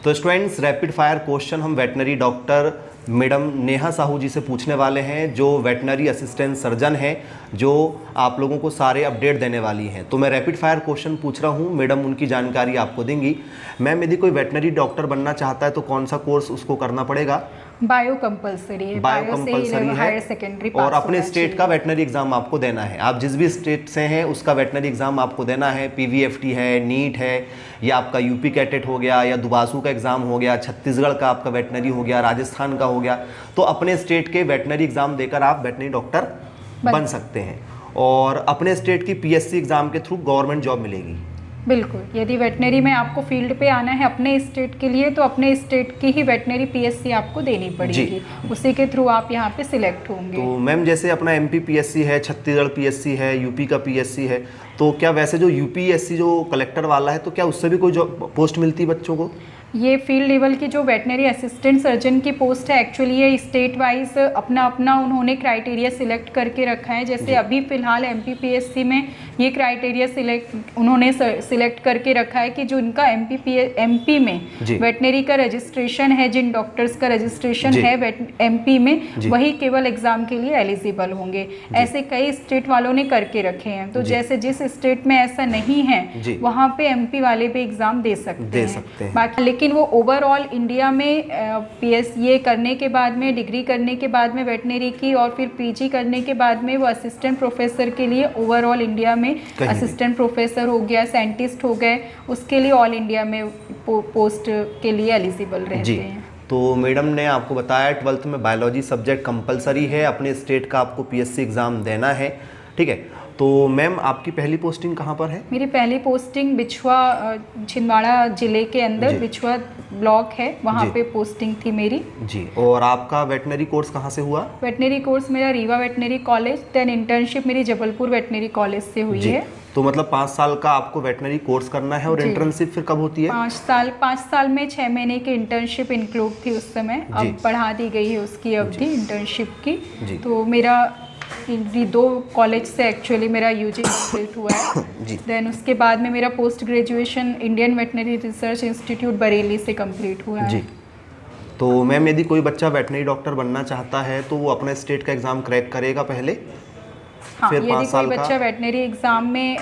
तो students, rapid fire question हम veterinary doctor madam Neha Sahu ji से पूछने वाले हैं, जो वेटनरी असिस्टेंट सर्जन हैं, जो आप लोगों को सारे अपडेट देने वाली हैं। तो मैं रैपिड फायर क्वेश्चन पूछ रहा हूं, मैडम उनकी जानकारी आपको देंगी। मैम, यदि कोई वेटनरी डॉक्टर बनना चाहता है तो कौन सा कोर्स उसको करना पड़ेगा? बायो कंपलसरी है, बायो कंपलसरी है, हायर सेकेंडरी और अपने स्टेट का वेटनरी एग्जाम आपको देना है। आप जिस भी स्टेट से हैं उसका वेटनरी एग्जाम आपको देना है। पीवीएफटी है, नीट है, या आपका यूपी कैटेट हो गया, या दुबासू का एग्जाम हो गया, छत्तीसगढ़ का आपका वेटनरी हो गया, राजस्थान का हो गया। तो अपने स्टेट के वेटनरी एग्जाम देकर आप वेटनरी डॉक्टर बन सकते हैं, और अपने स्टेट की पीएससी एग्जाम के थ्रू गवर्नमेंट जॉब मिलेगी। बिल्कुल, यदि वेटनरी में आपको फील्ड पे आना है अपने स्टेट के लिए, तो अपने स्टेट की ही वेटनरी पीएससी आपको देनी पड़ेगी, उसी के थ्रू आप यहाँ पे सिलेक्ट होंगे। तो मैम, जैसे अपना एमपी पीएससी है, छत्तीसगढ़ पीएससी है, यूपी का पीएससी है, तो क्या वैसे जो यूपीएससी जो कलेक्टर वाला है, तो क्या उससे भी कोई जो पोस्ट मिलती है बच्चों को? ये फील्ड लेवल की जो वेटनरी असिस्टेंट सर्जन की पोस्ट है, एक्चुअली ये स्टेट वाइज अपना अपना उन्होंने क्राइटेरिया सिलेक्ट करके रखा है। जैसे अभी फ़िलहाल एमपीपीएससी में ये क्राइटेरिया उन्होंने सिलेक्ट करके रखा है कि जो इनका एमपी में वेटनरी का रजिस्ट्रेशन है, जिन डॉक्टर्स का रजिस्ट्रेशन है एमपी में, वही केवल एग्ज़ाम के लिए एलिजिबल होंगे। ऐसे कई स्टेट वालों ने करके रखे हैं। तो जैसे जिस स्टेट में ऐसा नहीं है, वहाँ पे एमपी वाले भी एग्ज़ाम दे सकते हैं। बाकी लेकिन वो ओवरऑल इंडिया में पीएस ये करने के बाद में, डिग्री करने के बाद में वेटनरी की, और फिर पीजी करने के बाद में वो असिस्टेंट प्रोफेसर के लिए ओवरऑल इंडिया में असिस्टेंट प्रोफेसर हो गया, साइंटिस्ट हो गए, उसके लिए ऑल इंडिया में पोस्ट के लिए एलिजिबल रहते हैं। तो मैडम ने आपको बताया 12th में बायोलॉजी सब्जेक्ट कंपलसरी है, अपने स्टेट का आपको पीएससी एग्ज़ाम देना है, ठीक है। तो मैम, आपकी पहली पोस्टिंग कहाँ पर है? मेरी पहली पोस्टिंग बिछुआ, छिंदवाड़ा जिले के अंदर बिछुआ ब्लॉक है, वहाँ पे पोस्टिंग थी मेरी। जी। और आपका वेटनरी कोर्स कहाँ से हुआ? वेटनरी कोर्स मेरा Rewa veterinary college, then internship मेरी जबलपुर वेटनरी कॉलेज से हुई है। तो मतलब 5 साल का आपको वेटनरी कोर्स करना है, और इंटर्नशिप फिर कब होती है? 5 साल में 6 महीने की इंटर्नशिप इंक्लूड थी उस समय, अब बढ़ा दी गई है उसकी अवधि इंटर्नशिप की। तो मेरा 2 कॉलेज से एक्चुअली मेरा यूजी कंप्लीट हुआ है। देन उसके बाद में मेरा post graduation Indian veterinary research institute Bareilly से कंप्लीट हुआ है। जी। तो मैम, यदि कोई बच्चा वेटनरी डॉक्टर बनना चाहता है तो वो अपने स्टेट का एग्ज़ाम क्रैक करेगा पहले? हाँ, यदि कोई बच्चा वेटनरी एग्ज़ाम में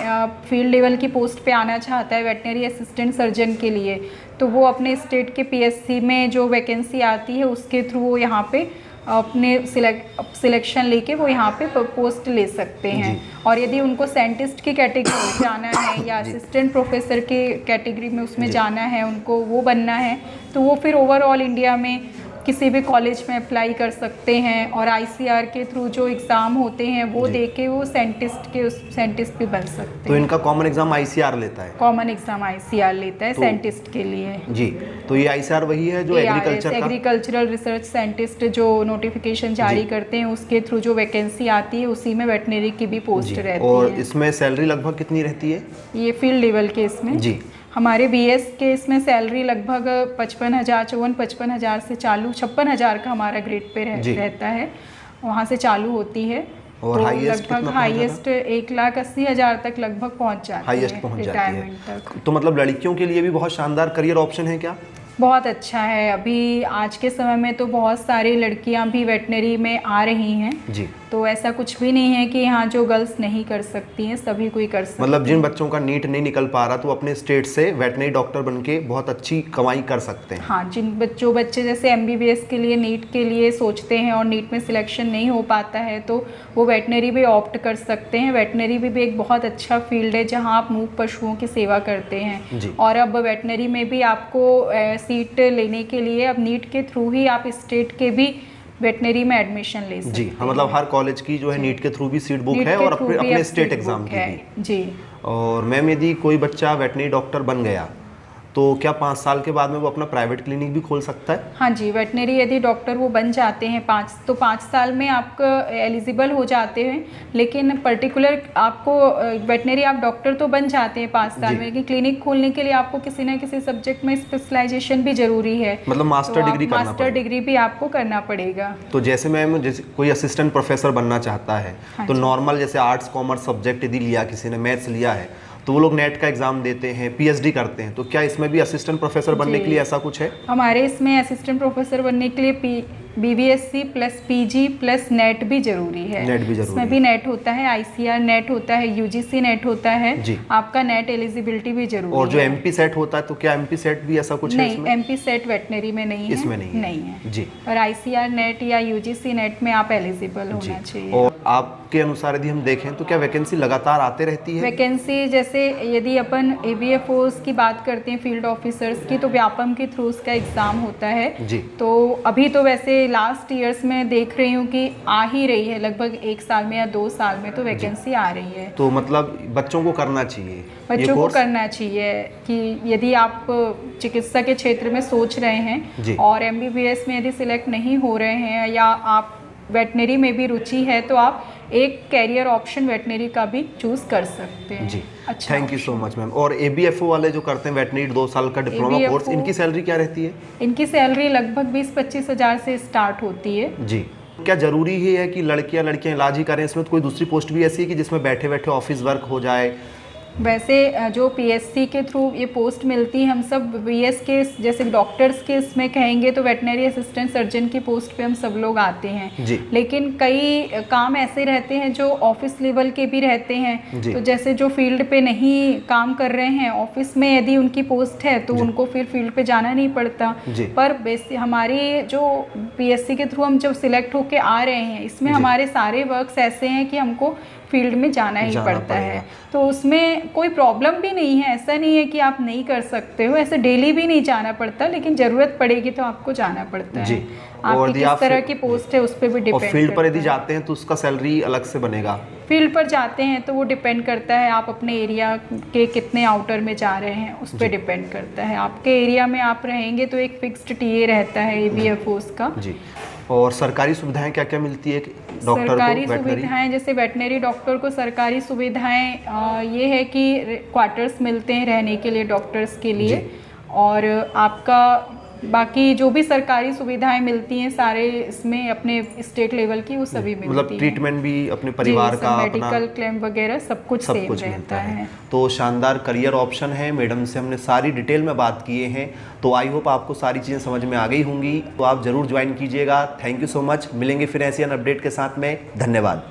फील्ड लेवल की पोस्ट पे आना चाहता है वेटनरी असिस्टेंट सर्जन के लिए, तो वो अपने स्टेट के पीएससी में जो वैकेंसी आती है उसके थ्रू वो यहाँ पे अपने सिलेक्शन लेके वो यहाँ पे पोस्ट ले सकते हैं। और यदि उनको साइंटिस्ट की कैटेगरी में जाना है या असिस्टेंट प्रोफेसर की कैटेगरी में उसमें जाना है, उनको वो बनना है, तो वो फिर ओवरऑल इंडिया में किसी भी कॉलेज में अप्लाई कर सकते हैं, और आईसीआर के थ्रू जो एग्ज़ाम होते हैं वो देके वो साइंटिस्ट भी बन सकते हैं। तो इनका कॉमन एग्जाम आईसीआर लेता है? कॉमन एग्जाम आईसीआर लेता है साइंटिस्ट के लिए। जी। तो ये आईसीआर वही है जो एग्रीकल्चरल रिसर्च साइंटिस्ट जो नोटिफिकेशन जारी करते हैं, उसके थ्रू जो वैकेंसी आती है उसी में वेटनरी की भी पोस्ट रहती है। और इसमें सैलरी लगभग कितनी रहती है? ये फील्ड लेवल के इसमें जी हमारे बीएस के इसमें सैलरी लगभग 55,000 से चालू 56,000 का हमारा ग्रेड पे रहता है, वहाँ से चालू होती है। और तो लगभग हाईएस्ट 1,80,000 तक लगभग पहुँच जाती है रिटायरमेंट तक। तो मतलब लड़कियों के लिए भी बहुत शानदार करियर ऑप्शन है क्या? बहुत अच्छा है। अभी आज के समय में तो बहुत सारी लड़कियां भी वेटनरी में आ रही हैं जी। तो ऐसा कुछ भी नहीं है कि यहाँ जो गर्ल्स नहीं कर सकती हैं, सभी कोई कर सकती है। मतलब जिन बच्चों का नीट नहीं निकल पा रहा तो अपने स्टेट से वेटनरी डॉक्टर बनके बहुत अच्छी कमाई कर सकते हैं। हाँ, जो बच्चे जैसे एमबीबीएस के लिए नीट के लिए सोचते हैं और नीट में सिलेक्शन नहीं हो पाता है, तो वो वेटनरी भी ऑप्ट कर सकते हैं। वेटनरी भी एक बहुत अच्छा फील्ड है जहाँ आप मूक पशुओं की सेवा करते हैं। और अब वेटनरी में भी आपको सीट लेने के लिए अब नीट के थ्रू ही आप स्टेट के भी वेटनरी में एडमिशन ले सकते हैं। जी हाँ, मतलब हर कॉलेज की जो है नीट के थ्रू भी सीट बुक है, और अपने स्टेट एग्जाम की भी जी। और मैम, यदि कोई बच्चा वेटनरी डॉक्टर बन गया तो क्या 5 साल के बाद में वो अपना प्राइवेट क्लिनिक भी खोल सकता है? हाँ जी, वेटनरी यदि डॉक्टर वो बन जाते हैं 5 साल में आप एलिजिबल हो जाते हैं, लेकिन पर्टिकुलर आपको वेटनरी आप डॉक्टर तो बन जाते हैं 5 साल में, लेकिन क्लिनिक खोलने के लिए आपको किसी न किसी सब्जेक्ट में स्पेशलाइजेशन भी जरूरी है। मतलब मास्टर डिग्री भी आपको करना पड़ेगा। तो जैसे मैम, जैसे कोई असिस्टेंट प्रोफेसर बनना चाहता है तो नॉर्मल जैसे आर्ट्स कॉमर्स सब्जेक्ट यदि लिया, किसी ने मैथ्स लिया है, तो वो लोग नेट का एग्जाम देते हैं, पीएचडी करते हैं, तो क्या इसमें भी असिस्टेंट प्रोफेसर बनने के लिए ऐसा कुछ है? हमारे इसमें असिस्टेंट प्रोफेसर बनने के लिए BVSC plus PG plus net भी जरूरी है। नेट भी जरूरी इसमें भी नेट होता है, ICR नेट होता है, UGC नेट होता है जी। आपका नेट एलिजिबिलिटी भी जरूरी है। और जो MP सेट होता है, तो क्या MP सेट भी ऐसा कुछ है नहीं, इसमें? MP सेट वेटनरी में नहीं है, इसमें नहीं है जी। और ICR नेट या UGC नेट में आप एलिजिबल होना चाहिए। और आपके अनुसार यदि हम देखें तो क्या वैकेंसी लगातार आते रहती है? वैकेंसी जैसे यदि अपन ABFOs की बात करते हैं, फील्ड ऑफिसर्स की, तो व्यापम के थ्रू उसका एग्ज़ाम होता है जी। तो अभी तो वैसे लास्ट ईयर्स में देख रही हूँ कि आ ही रही है, लगभग 1 साल में या 2 साल में तो वैकेंसी आ रही है। तो मतलब बच्चों को करना चाहिए, बच्चों को करना चाहिए कि यदि आप चिकित्सा के क्षेत्र में सोच रहे हैं और MBBS में यदि सिलेक्ट नहीं हो रहे हैं या आप वेटनरी में भी रुचि है, तो आप एक कैरियर ऑप्शन वेटनरी का भी चूज कर सकते हैं जी। अच्छा, thank you so much ma'am. और ABFO वाले जो करते हैं वेटनरी 2 साल का डिप्लोमा कोर्स, इनकी सैलरी क्या रहती है? इनकी सैलरी लगभग 20-25 हज़ार से स्टार्ट होती है जी। क्या जरूरी ही है कि लड़कियां इलाज ही करें? इसमें तो कोई दूसरी पोस्ट भी ऐसी है कि जिसमें बैठे बैठे ऑफिस वर्क हो जाए? वैसे जो PSC के थ्रू ये पोस्ट मिलती है, हम सब BS के जैसे डॉक्टर्स के इसमें कहेंगे तो वेटनरी असिस्टेंट सर्जन की पोस्ट पे हम सब लोग आते हैं जी। लेकिन कई काम ऐसे रहते हैं जो ऑफिस लेवल के भी रहते हैं, तो जैसे जो फील्ड पे नहीं काम कर रहे हैं ऑफिस में, यदि उनकी पोस्ट है तो उनको फिर फील्ड पे जाना नहीं पड़ता। पर हमारी जो PSC के थ्रू हम जब सिलेक्ट होके आ रहे हैं, इसमें हमारे सारे वर्क्स ऐसे हैं कि हमको फील्ड में जाना ही पड़ता है, तो उसमें कोई प्रॉब्लम भी नहीं है। ऐसा नहीं है कि आप नहीं कर सकते हो, ऐसे डेली भी नहीं जाना पड़ता, लेकिन ज़रूरत पड़ेगी तो आपको जाना पड़ता है। आपकी किस तरह की पोस्ट है उस पर भी डिपेंड। और फील्ड पर यदि जाते हैं तो उसका सैलरी अलग से बनेगा? फील्ड पर जाते हैं तो वो डिपेंड करता है आप अपने एरिया के कितने आउटर में जा रहे हैं, उस पर डिपेंड करता है। आपके एरिया में आप रहेंगे तो एक फिक्स्ड TA रहता है ABFOs का जी। और सरकारी सुविधाएं क्या क्या मिलती है डॉक्टर को? सरकारी सुविधाएं जैसे वेटनरी डॉक्टर को सरकारी सुविधाएं ये है कि क्वार्टर्स मिलते हैं रहने के लिए डॉक्टर्स के लिए, और आपका बाकी जो भी सरकारी सुविधाएं मिलती हैं सारे इसमें अपने स्टेट लेवल की वो सभी मिलती हैं। मतलब ट्रीटमेंट भी अपने परिवार का, मेडिकल क्लेम वगैरह सब कुछ सेम रहता है। तो शानदार करियर ऑप्शन है। मैडम से हमने सारी डिटेल में बात किए हैं, तो आई होप आपको सारी चीज़ें समझ में आ गई होंगी, तो आप ज़रूर ज्वाइन कीजिएगा। Thank you so much. मिलेंगे फिर ऐसी अपडेट के साथ में। धन्यवाद।